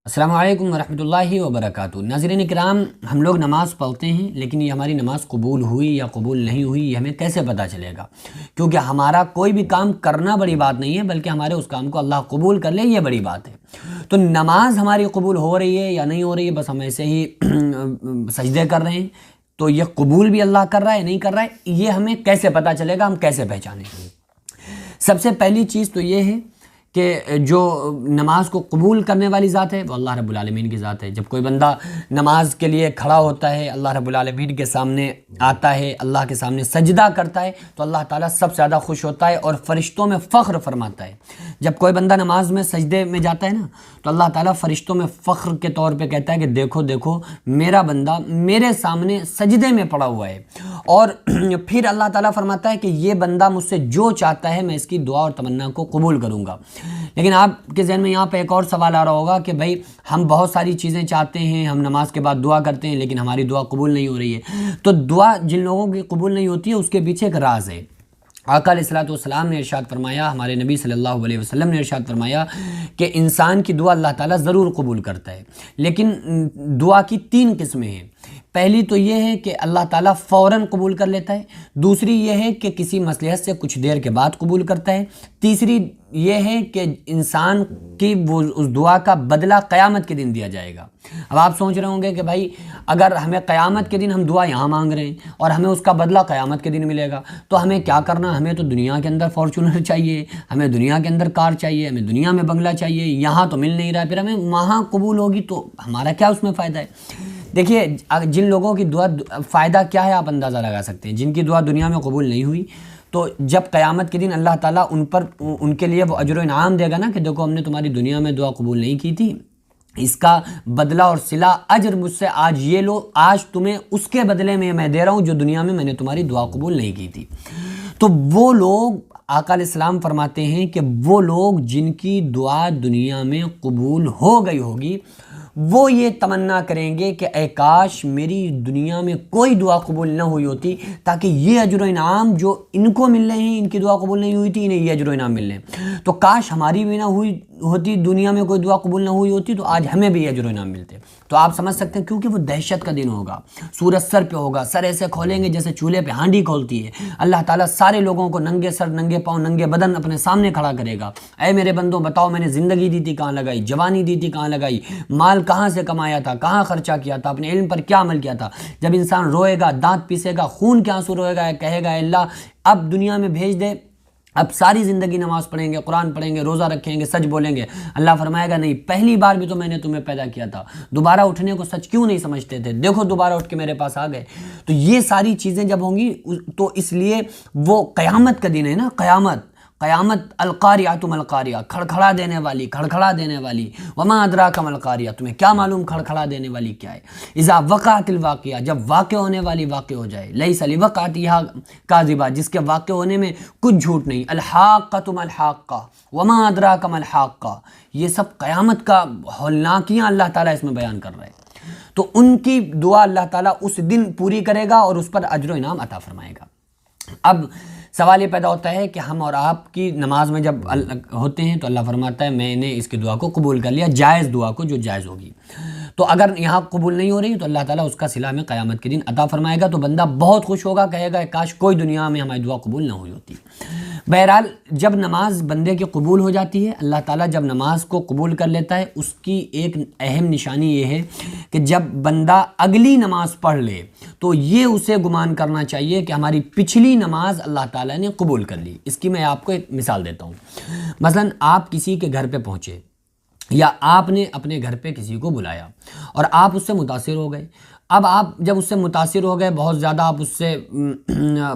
السلام علیکم ورحمۃ اللہ وبرکاتہ۔ ناظرین کرام، ہم لوگ نماز پڑھتے ہیں لیکن یہ ہماری نماز قبول ہوئی یا قبول نہیں ہوئی یہ ہمیں کیسے پتہ چلے گا؟ کیونکہ ہمارا کوئی بھی کام کرنا بڑی بات نہیں ہے، بلکہ ہمارے اس کام کو اللہ قبول کر لے یہ بڑی بات ہے۔ تو نماز ہماری قبول ہو رہی ہے یا نہیں ہو رہی ہے، بس ہم ایسے ہی سجدے کر رہے ہیں، تو یہ قبول بھی اللہ کر رہا ہے نہیں کر رہا ہے، یہ ہمیں کیسے پتہ چلے گا؟ ہم کیسے پہچانیں گے؟ سب سے پہلی چیز تو یہ ہے کہ جو نماز کو قبول کرنے والی ذات ہے وہ اللہ رب العالمین کی ذات ہے۔ جب کوئی بندہ نماز کے لیے کھڑا ہوتا ہے، اللہ رب العالمین کے سامنے آتا ہے، اللہ کے سامنے سجدہ کرتا ہے، تو اللہ تعالیٰ سب سے زیادہ خوش ہوتا ہے اور فرشتوں میں فخر فرماتا ہے۔ جب کوئی بندہ نماز میں سجدے میں جاتا ہے نا، تو اللہ تعالیٰ فرشتوں میں فخر کے طور پہ کہتا ہے کہ دیکھو دیکھو میرا بندہ میرے سامنے سجدے میں پڑا ہوا ہے، اور پھر اللہ تعالیٰ فرماتا ہے کہ یہ بندہ مجھ سے جو چاہتا ہے میں اس کی دعا اور تمنا کو قبول کروں گا۔ لیکن آپ کے ذہن میں یہاں پہ ایک اور سوال آ رہا ہوگا کہ بھائی ہم بہت ساری چیزیں چاہتے ہیں، ہم نماز کے بعد دعا کرتے ہیں لیکن ہماری دعا قبول نہیں ہو رہی ہے۔ تو دعا جن لوگوں کی قبول نہیں ہوتی ہے اس کے پیچھے ایک راز ہے۔ آقا علیہ الصلوۃ والسلام نے ارشاد فرمایا، ہمارے نبی صلی اللہ علیہ وسلم نے ارشاد فرمایا کہ انسان کی دعا اللہ تعالیٰ ضرور قبول کرتا ہے، لیکن دعا کی 3 قسمیں ہیں۔ پہلی تو یہ ہے کہ اللہ تعالیٰ فوراً قبول کر لیتا ہے، دوسری یہ ہے کہ کسی مصلحت سے کچھ دیر کے بعد قبول کرتا ہے، تیسری یہ ہے کہ انسان کی وہ اس دعا کا بدلہ قیامت کے دن دیا جائے گا۔ اب آپ سوچ رہے ہوں گے کہ بھائی اگر ہمیں قیامت کے دن ہم دعا یہاں مانگ رہے ہیں اور ہمیں اس کا بدلہ قیامت کے دن ملے گا، تو ہمیں کیا کرنا؟ ہمیں تو دنیا کے اندر فارچونر چاہیے، ہمیں دنیا کے اندر کار چاہیے، ہمیں دنیا میں بنگلہ چاہیے، یہاں تو مل نہیں رہا، پھر ہمیں وہاں قبول ہوگی تو ہمارا کیا اس میں فائدہ ہے؟ دیکھیے جن لوگوں کی دعا فائدہ کیا ہے آپ اندازہ لگا سکتے ہیں۔ جن کی دعا دنیا میں قبول نہیں ہوئی، تو جب قیامت کے دن اللہ تعالیٰ ان کے لیے وہ اجر و انعام دے گا نا کہ دیکھو ہم نے تمہاری دنیا میں دعا قبول نہیں کی تھی، اس کا بدلہ اور صلہ اجر مجھ سے آج یہ لو، آج تمہیں اس کے بدلے میں دے رہا ہوں جو دنیا میں نے تمہاری دعا قبول نہیں کی تھی۔ تو وہ لوگ، آقا علیہ السلام فرماتے ہیں کہ وہ لوگ جن کی دعا دنیا میں قبول ہو گئی ہوگی، وہ یہ تمنا کریں گے کہ اے کاش میری دنیا میں کوئی دعا قبول نہ ہوئی ہوتی، تاکہ یہ اجر و انعام جو ان کو مل رہے ہیں، ان کی دعا قبول نہیں ہوئی تھی، انہیں یہ اجر و انعام مل رہے ہیں، تو کاش ہماری بھی نہ ہوئی ہوتی، دنیا میں کوئی دعا قبول نہ ہوئی ہوتی تو آج ہمیں بھی اجر و انعام ملتے۔ تو آپ سمجھ سکتے ہیں کیونکہ وہ دہشت کا دن ہوگا، سورج سر پہ ہوگا، سر ایسے کھولیں گے جیسے چولہے پہ ہانڈی کھولتی ہے، اللہ تعالیٰ سارے لوگوں کو ننگے سر، ننگے پاؤں، ننگے بدن اپنے سامنے کھڑا کرے گا۔ اے میرے بندوں بتاؤ میں نے زندگی دی تھی کہاں لگائی، جوانی دی تھی کہاں لگائی، مال کہاں سے کمایا تھا، کہاں خرچہ کیا تھا، اپنے علم پر کیا عمل کیا تھا۔ جب انسان روئے گا، دانت پیسے گا، خون کے آنسو روئے گا، کہے گا اے اللہ اب دنیا میں بھیج دے، اب ساری زندگی نماز پڑھیں گے، قرآن پڑھیں گے، روزہ رکھیں گے، سچ بولیں گے، اللہ فرمائے گا نہیں، پہلی بار بھی تو میں نے تمہیں پیدا کیا تھا، دوبارہ اٹھنے کو سچ کیوں نہیں سمجھتے تھے، دیکھو دوبارہ اٹھ کے میرے پاس آ گئے۔ تو یہ ساری چیزیں جب ہوں گی تو اس لیے وہ قیامت کا دن ہے نا، قیامت القاریہ ما القاریہ، کھڑکھڑا دینے والی، کھڑکھڑا دینے والی، وما ادراک ما القاریہ، تمہیں کیا معلوم کھڑکھڑا دینے والی کیا ہے؟ اذا وقعت الواقعہ، جب واقع ہونے والی واقع ہو جائے، لیس لوقعتہا کاذبہ، جس کے واقع ہونے میں کچھ جھوٹ نہیں، الحاقۃ ما الحاقہ وما ادراک ما الحاقہ، یہ سب قیامت کا ہولناکیاں اللہ تعالیٰ اس میں بیان کر رہے ہیں۔ تو ان کی دعا اللہ تعالیٰ اس دن پوری کرے گا اور اس پر اجر و انعام عطا فرمائے گا۔ اب سوال یہ پیدا ہوتا ہے کہ ہم اور آپ کی نماز میں جب ہوتے ہیں تو اللہ فرماتا ہے میں نے اس کی دعا کو قبول کر لیا، جائز دعا کو جو جائز ہوگی۔ تو اگر یہاں قبول نہیں ہو رہی تو اللہ تعالیٰ اس کا صلہ میں قیامت کے دن عطا فرمائے گا، تو بندہ بہت خوش ہوگا، کہے گا کاش کوئی دنیا میں ہماری دعا قبول نہ ہوئی ہوتی۔ بہرحال جب نماز بندے کی قبول ہو جاتی ہے، اللہ تعالیٰ جب نماز کو قبول کر لیتا ہے، اس کی ایک اہم نشانی یہ ہے کہ جب بندہ اگلی نماز پڑھ لے تو یہ اسے گمان کرنا چاہیے کہ ہماری پچھلی نماز اللہ تعالیٰ نے قبول کر لی۔ اس کی میں آپ کو ایک مثال دیتا ہوں۔ مثلا آپ کسی کے گھر پہ پہنچے یا آپ نے اپنے گھر پہ کسی کو بلایا اور آپ اس سے متاثر ہو گئے۔ اب آپ جب اس سے متاثر ہو گئے، بہت زیادہ آپ اس سے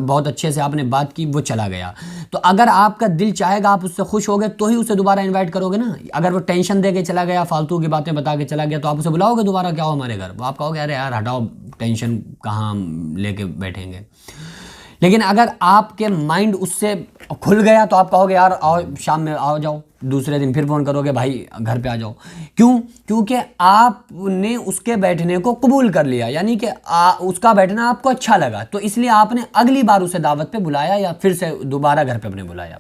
بہت اچھے سے آپ نے بات کی، وہ چلا گیا، تو اگر آپ کا دل چاہے گا آپ اس سے خوش ہو گئے تو ہی اسے دوبارہ انوائٹ کرو گے نا۔ اگر وہ ٹینشن دے کے چلا گیا، فالتو کی باتیں بتا کے چلا گیا، تو آپ اسے بلاؤ گے دوبارہ کیا ہو ہمارے گھر؟ وہ آپ کہو گے ارے یار ہٹاؤ، ٹینشن کہاں لے کے بیٹھیں گے۔ لیکن اگر آپ کے مائنڈ اس سے کھل گیا تو آپ کہو گے یار آؤ شام میں آؤ جاؤ، دوسرے دن پھر فون کرو گے بھائی گھر پہ آ جاؤ. کیوں؟ کیونکہ آپ نے اس کے بیٹھنے کو قبول کر لیا, یعنی کہ اس کا بیٹھنا آپ کو اچھا لگا, تو اس لیے آپ نے اگلی بار اسے دعوت پہ بلایا یا پھر سے دوبارہ گھر پہ اپنے بلایا.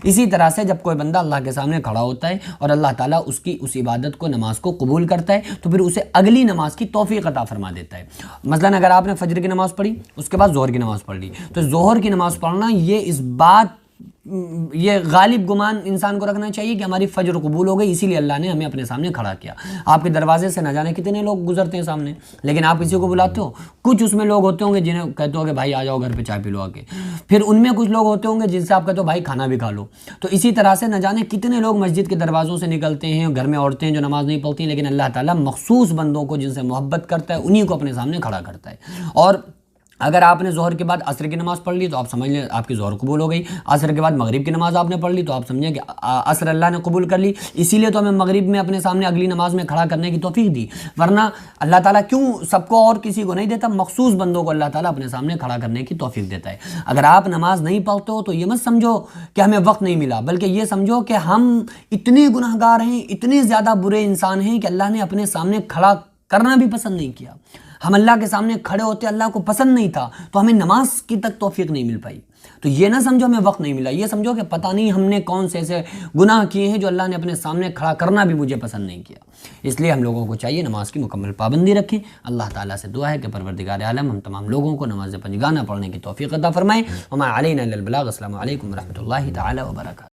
اسی طرح سے جب کوئی بندہ اللہ کے سامنے کھڑا ہوتا ہے اور اللہ تعالیٰ اس کی اس عبادت کو, نماز کو قبول کرتا ہے, تو پھر اسے اگلی نماز کی توفیق عطا فرما دیتا ہے. مثلا اگر آپ نے فجر کی نماز پڑھی, اس کے بعد ظہر کی نماز پڑھ لی, تو ظہر کی نماز پڑھنا یہ غالب گمان انسان کو رکھنا چاہیے کہ ہماری فجر قبول ہو گئی, اسی لیے اللہ نے ہمیں اپنے سامنے کھڑا کیا. آپ کے دروازے سے نہ جانے کتنے لوگ گزرتے ہیں سامنے, لیکن آپ کسی کو بلاتے ہو. کچھ اس میں لوگ ہوتے ہوں گے جنہیں کہتے ہو کہ بھائی آ جاؤ گھر پہ چائے پی لو آ کے. پھر ان میں کچھ لوگ ہوتے ہوں گے جن سے آپ کہتے ہو بھائی کھانا بھی کھا لو. تو اسی طرح سے نہ جانے کتنے لوگ مسجد کے دروازوں سے نکلتے ہیں, گھر میں عورتیں جو نماز نہیں پڑھتی, لیکن اللہ تعالیٰ مخصوص بندوں کو جن سے محبت کرتا ہے انہی کو اپنے سامنے کھڑا کرتا ہے. اور اگر آپ نے ظہر کے بعد عصر کی نماز پڑھ لی تو آپ سمجھ لیں آپ کی ظہر قبول ہو گئی. عصر کے بعد مغرب کی نماز آپ نے پڑھ لی تو آپ سمجھیں کہ عصر اللہ نے قبول کر لی. اسی لیے تو ہمیں مغرب میں اپنے سامنے اگلی نماز میں کھڑا کرنے کی توفیق دی. ورنہ اللہ تعالیٰ کیوں سب کو اور کسی کو نہیں دیتا, مخصوص بندوں کو اللہ تعالیٰ اپنے سامنے کھڑا کرنے کی توفیق دیتا ہے. اگر آپ نماز نہیں پڑھتے ہو تو یہ مت سمجھو کہ ہمیں وقت نہیں ملا, بلکہ یہ سمجھو کہ ہم اتنے گناہ گار ہیں, اتنے زیادہ برے انسان ہیں کہ اللہ نے اپنے سامنے کھڑا کرنا بھی پسند نہیں کیا. ہم اللہ کے سامنے کھڑے ہوتے اللہ کو پسند نہیں تھا, تو ہمیں نماز کی تک توفیق نہیں مل پائی. تو یہ نہ سمجھو ہمیں وقت نہیں ملا, یہ سمجھو کہ پتہ نہیں ہم نے کون سے ایسے گناہ کیے ہیں جو اللہ نے اپنے سامنے کھڑا کرنا بھی مجھے پسند نہیں کیا. اس لیے ہم لوگوں کو چاہیے نماز کی مکمل پابندی رکھیں. اللہ تعالیٰ سے دعا ہے کہ پروردگار عالم ہم تمام لوگوں کو نماز پنجگانہ پڑھنے کی توفیق عطا فرمائے. وما علینا الا البلاغ. السلام علیکم ورحمۃ اللہ تعالی وبرکاتہ.